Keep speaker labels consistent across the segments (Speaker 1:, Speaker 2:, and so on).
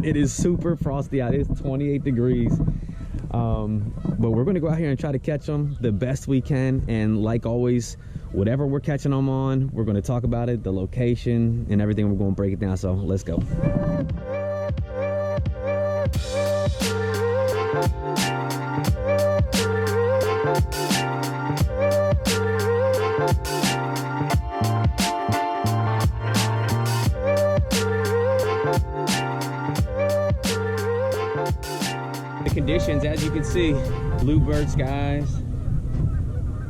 Speaker 1: It is super frosty out. It's 28 degrees. But we're going to go out here and try to catch them the best we can. And like always, whatever we're catching them on, we're going to talk about it, the location and everything. We're going to break it down. So let's go. Conditions, as you can see, bluebird skies,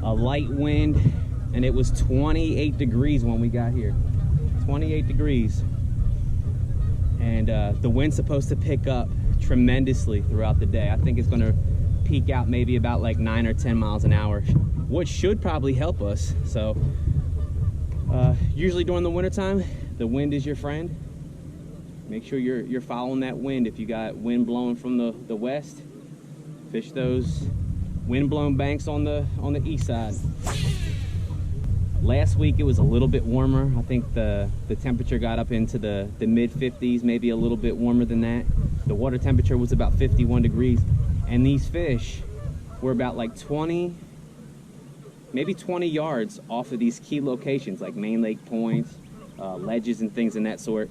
Speaker 1: a light wind, and it was 28 degrees when we got here. 28 degrees, and the wind's supposed to pick up tremendously throughout the day. I think it's going to peak out maybe about like 9 or 10 miles an hour, which should probably help us. So usually during the wintertime, the wind is your friend. Make sure you're following that wind. If you got wind blowing from the west, fish those wind-blown banks on the east side. Last week it was a little bit warmer. I think the temperature got up into the mid-50s, maybe a little bit warmer than that. The water temperature was about 51 degrees, and these fish were about like 20, maybe 20 yards off of these key locations like main lake points, ledges and things in that sort.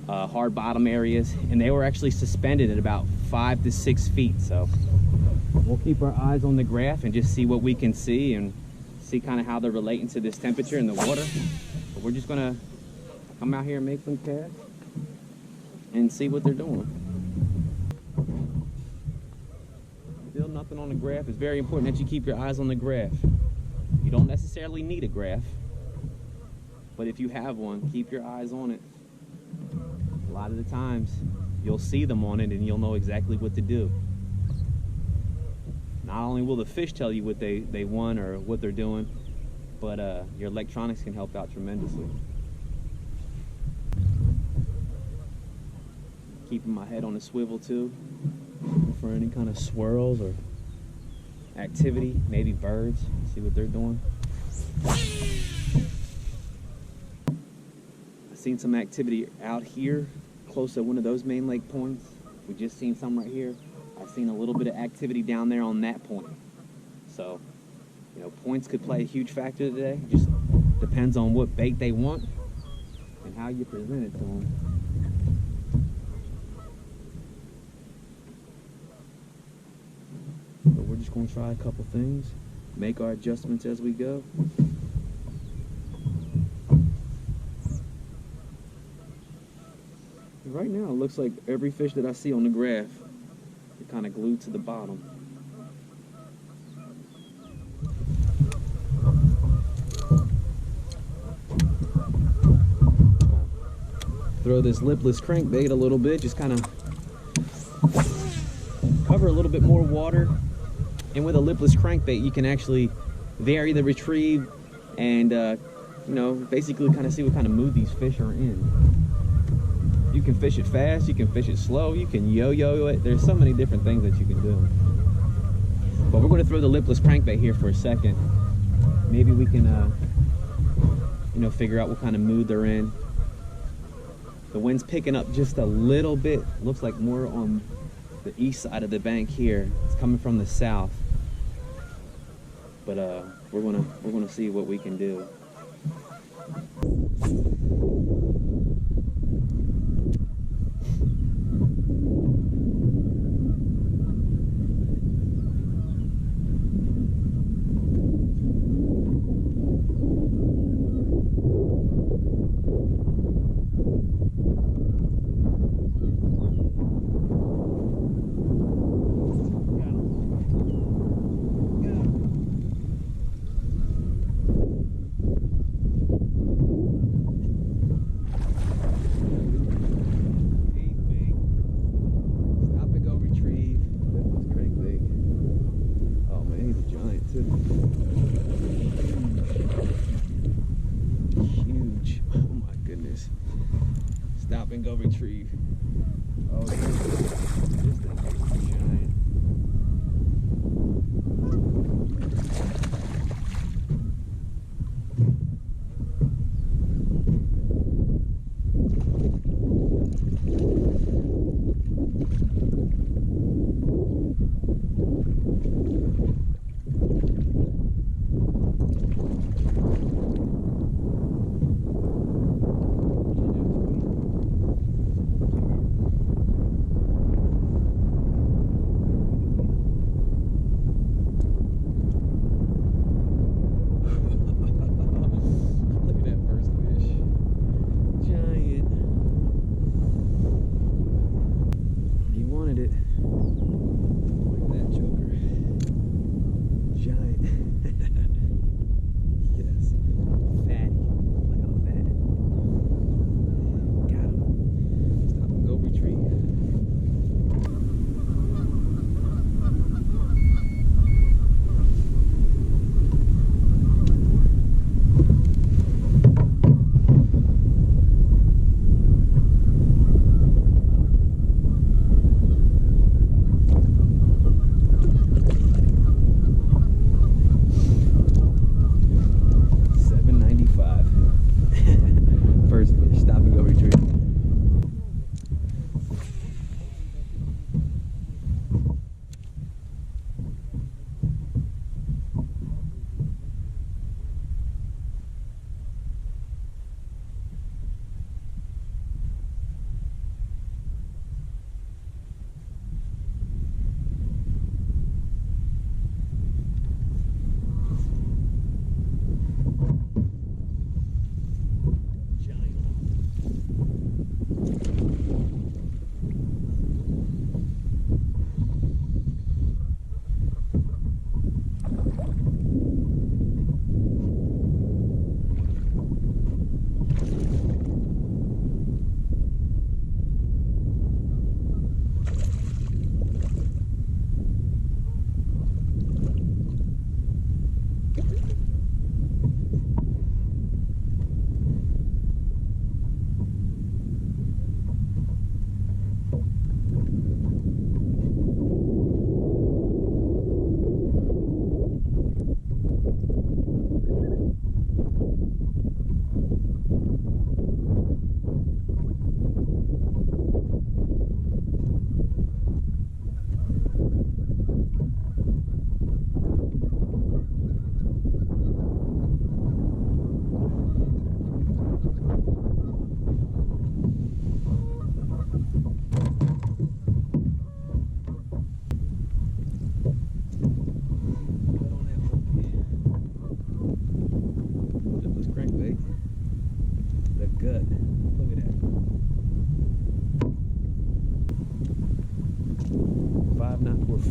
Speaker 1: Hard bottom areas, and they were actually suspended at about 5 to 6 feet. So we'll keep our eyes on the graph and just see what we can see and see kind of how they're relating to this temperature in the water. But we're just gonna come out here and make some casts and see what they're doing. Still nothing on the graph. It's very important that you keep your eyes on the graph. You don't necessarily need a graph, but if you have one, keep your eyes on it. A lot of the times you'll see them on it and you'll know exactly what to do. Not only will the fish tell you what they want or what they're doing, but your electronics can help out tremendously. Keeping my head on a swivel too, for any kind of swirls or activity, maybe birds, see what they're doing. I've seen some activity out here close to one of those main lake points. We just seen some right here. I've seen a little bit of activity down there on that point. So, you know, points could play a huge factor today. Just depends on what bait they want and how you present it to them. But we're just going to try a couple things, make our adjustments as we go. Right now, it looks like every fish that I see on the graph, they're kind of glued to the bottom. Throw this lipless crankbait a little bit, just kind of cover a little bit more water. And with a lipless crankbait, you can actually vary the retrieve and, you know, basically kind of see what kind of mood these fish are in. You can fish it fast, you can fish it slow, you can yo-yo it. There's so many different things that you can do. But we're going to throw the lipless crankbait here for a second. Maybe we can, you know, figure out what kind of mood they're in. The wind's picking up just a little bit. Looks like more on the east side of the bank here. It's coming from the south. But we're gonna see what we can do. Huge. Oh my goodness. Stop and go retrieve. Oh, this thing is giant.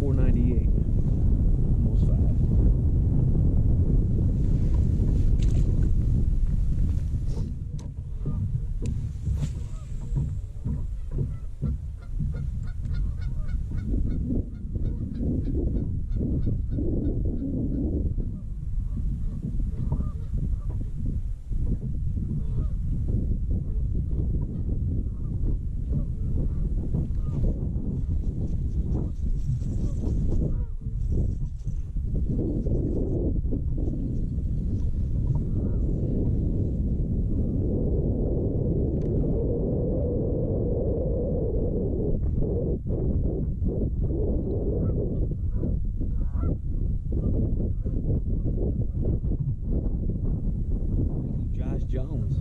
Speaker 1: 498, almost 5. Jones.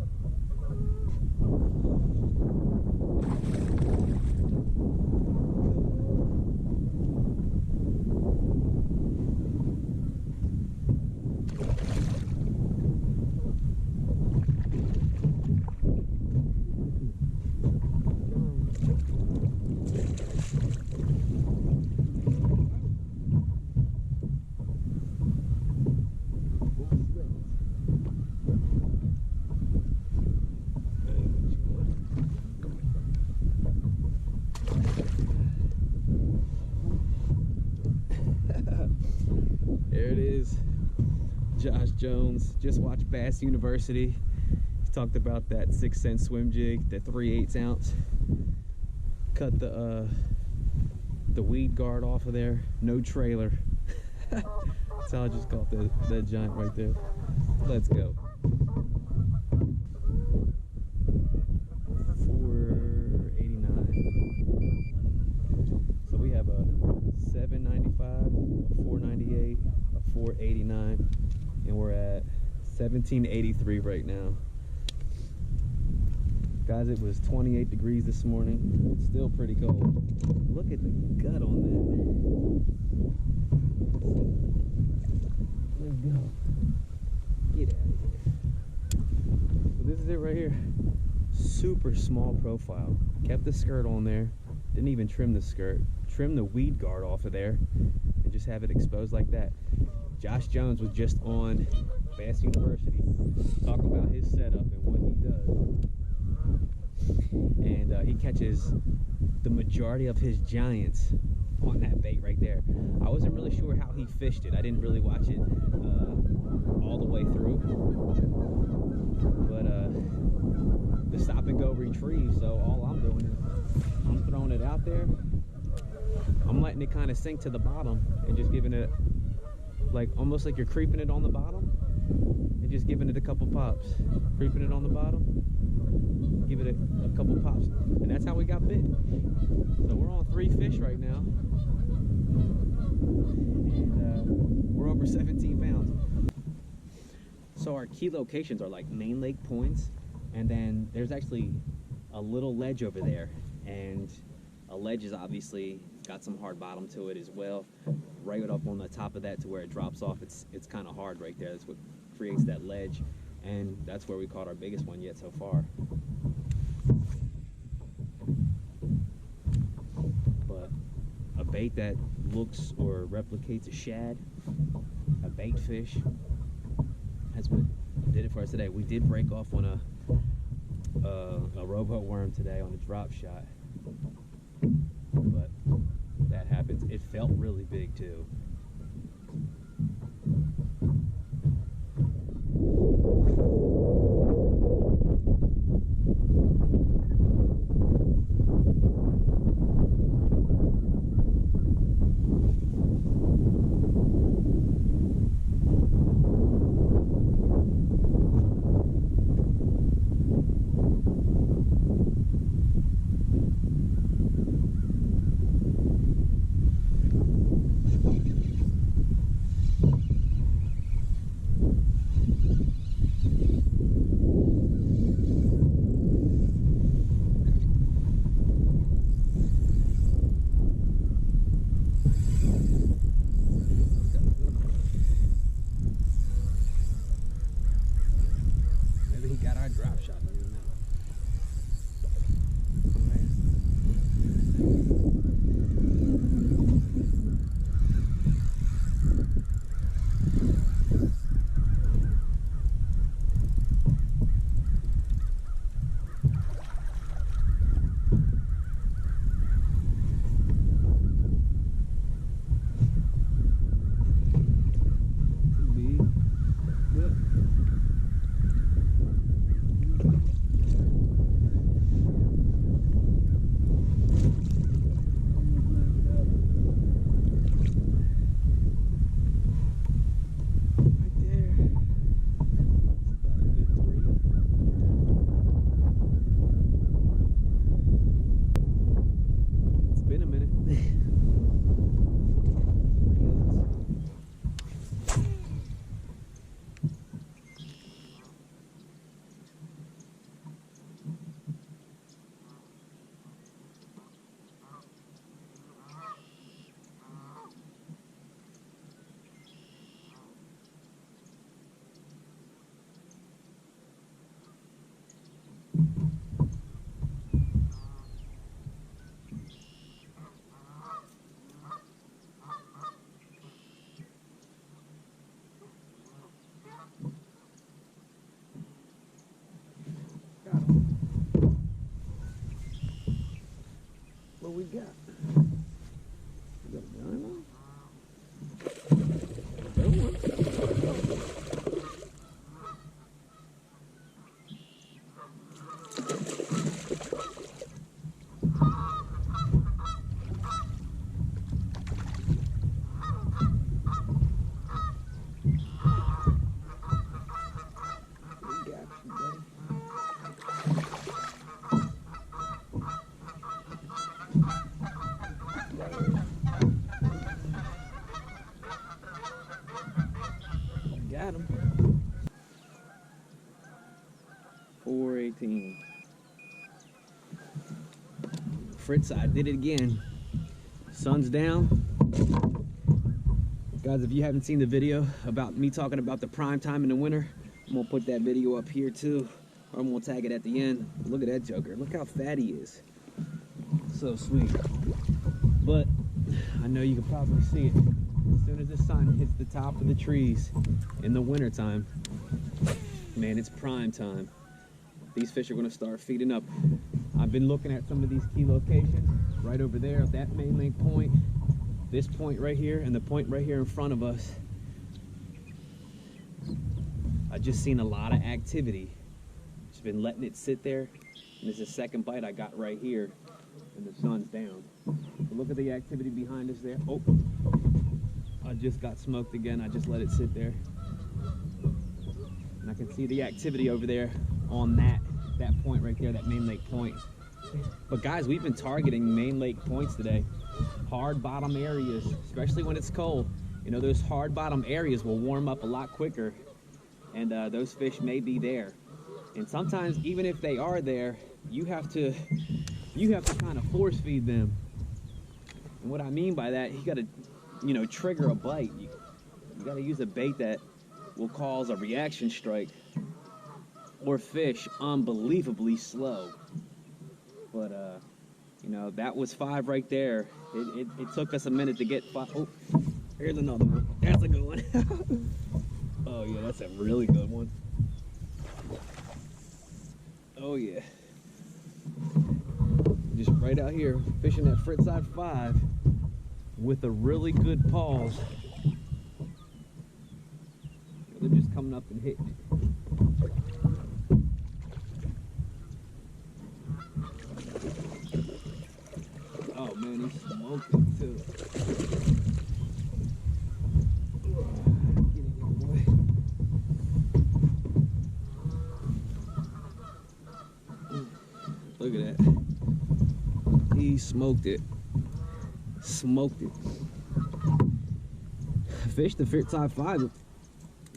Speaker 1: There it is, Josh Jones. Just watched Bass University. He talked about that 6 cent swim jig, the 3/8 ounce. Cut the weed guard off of there. No trailer. That's how I just caught that giant right there. Let's go. 489. So we have a 795, a 498, a 489, and we're at 1783 right now. Guys, it was 28 degrees this morning. It's still pretty cold. Look at the gut on that. Let's go. Get out of here. So this is it right here. Super small profile. Kept the skirt on there. Didn't even trim the skirt. Trim the weed guard off of there and just have it exposed like that. Josh Jones was just on Bass University talking about his setup and what he does. And he catches the majority of his giants on that bait right there. I wasn't really sure how he fished it. I didn't really watch it all the way through. But the stop and go retrieve, so all I'm doing is I'm throwing it out there. I'm letting it kind of sink to the bottom and just giving it like almost like you're creeping it on the bottom and just giving it a couple pops. Creeping it on the bottom, give it a couple pops, and that's how we got bit. So we're on 3 fish right now, and we're over 17 pounds. So our key locations are like main lake points, and then there's actually a little ledge over there, and a ledge is obviously got some hard bottom to it as well. Right up on the top of that to where it drops off, it's kind of hard right there. That's what creates that ledge, and that's where we caught our biggest one yet so far. But a bait that looks or replicates a shad, a bait fish, that's what did it for us today. We did break off on a robo worm today on a drop shot, but that happens. It felt really big too. What we got? We got a dino? Got him. 418. Fritz, I did it again. Sun's down. Guys, if you haven't seen the video about me talking about the prime time in the winter, I'm gonna put that video up here too, or I'm gonna tag it at the end. Look at that joker. Look how fat he is. So sweet. But I know you can probably see it. As soon as the sun hits the top of the trees in the winter time, man, it's prime time. These fish are gonna start feeding up. I've been looking at some of these key locations right over there at that main lake point, this point right here, and the point right here in front of us. I've just seen a lot of activity. Just been letting it sit there, and this is the second bite I got right here, and the sun's down. So look at the activity behind us there. Oh, I just got smoked again. I just let it sit there. And I can see the activity over there on that point right there, that main lake point. But guys, we've been targeting main lake points today. Hard bottom areas, especially when it's cold. You know, those hard bottom areas will warm up a lot quicker, and those fish may be there. And sometimes, even if they are there, you have to kind of force feed them. And what I mean by that, you got to, you know, trigger a bite. You got to use a bait that will cause a reaction strike or fish unbelievably slow. But you know, that was 5 right there. It took us a minute to get 5. Oh, here's another one. That's a good one. Oh yeah, that's a really good one. Oh yeah. Just right out here fishing that Frittside 5 with a really good pause. They're just coming up and hitting it. Oh man, he's smoking too. Get in there, boy. Look at that. He smoked it. Smoked it. Fished the Frittside 5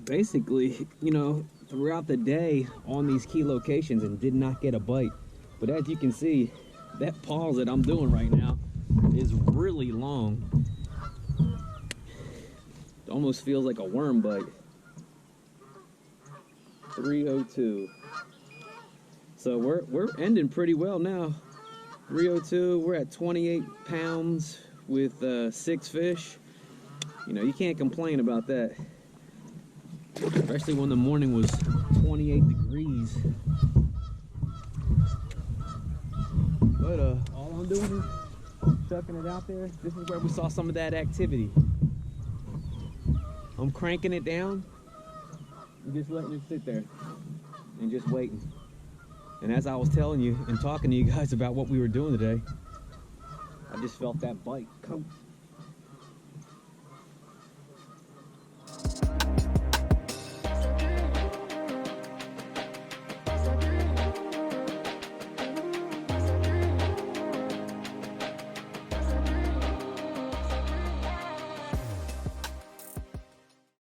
Speaker 1: basically, you know, throughout the day on these key locations and did not get a bite. But as you can see, that pause that I'm doing right now is really long. It almost feels like a worm bite. 302. So we're ending pretty well now. 302, we're at 28 pounds with 6 fish. You know, you can't complain about that. Especially when the morning was 28 degrees. But all I'm doing is chucking it out there. This is where we saw some of that activity. I'm cranking it down and just letting it sit there and just waiting. And as I was telling you and talking to you guys about what we were doing today, I just felt that bite come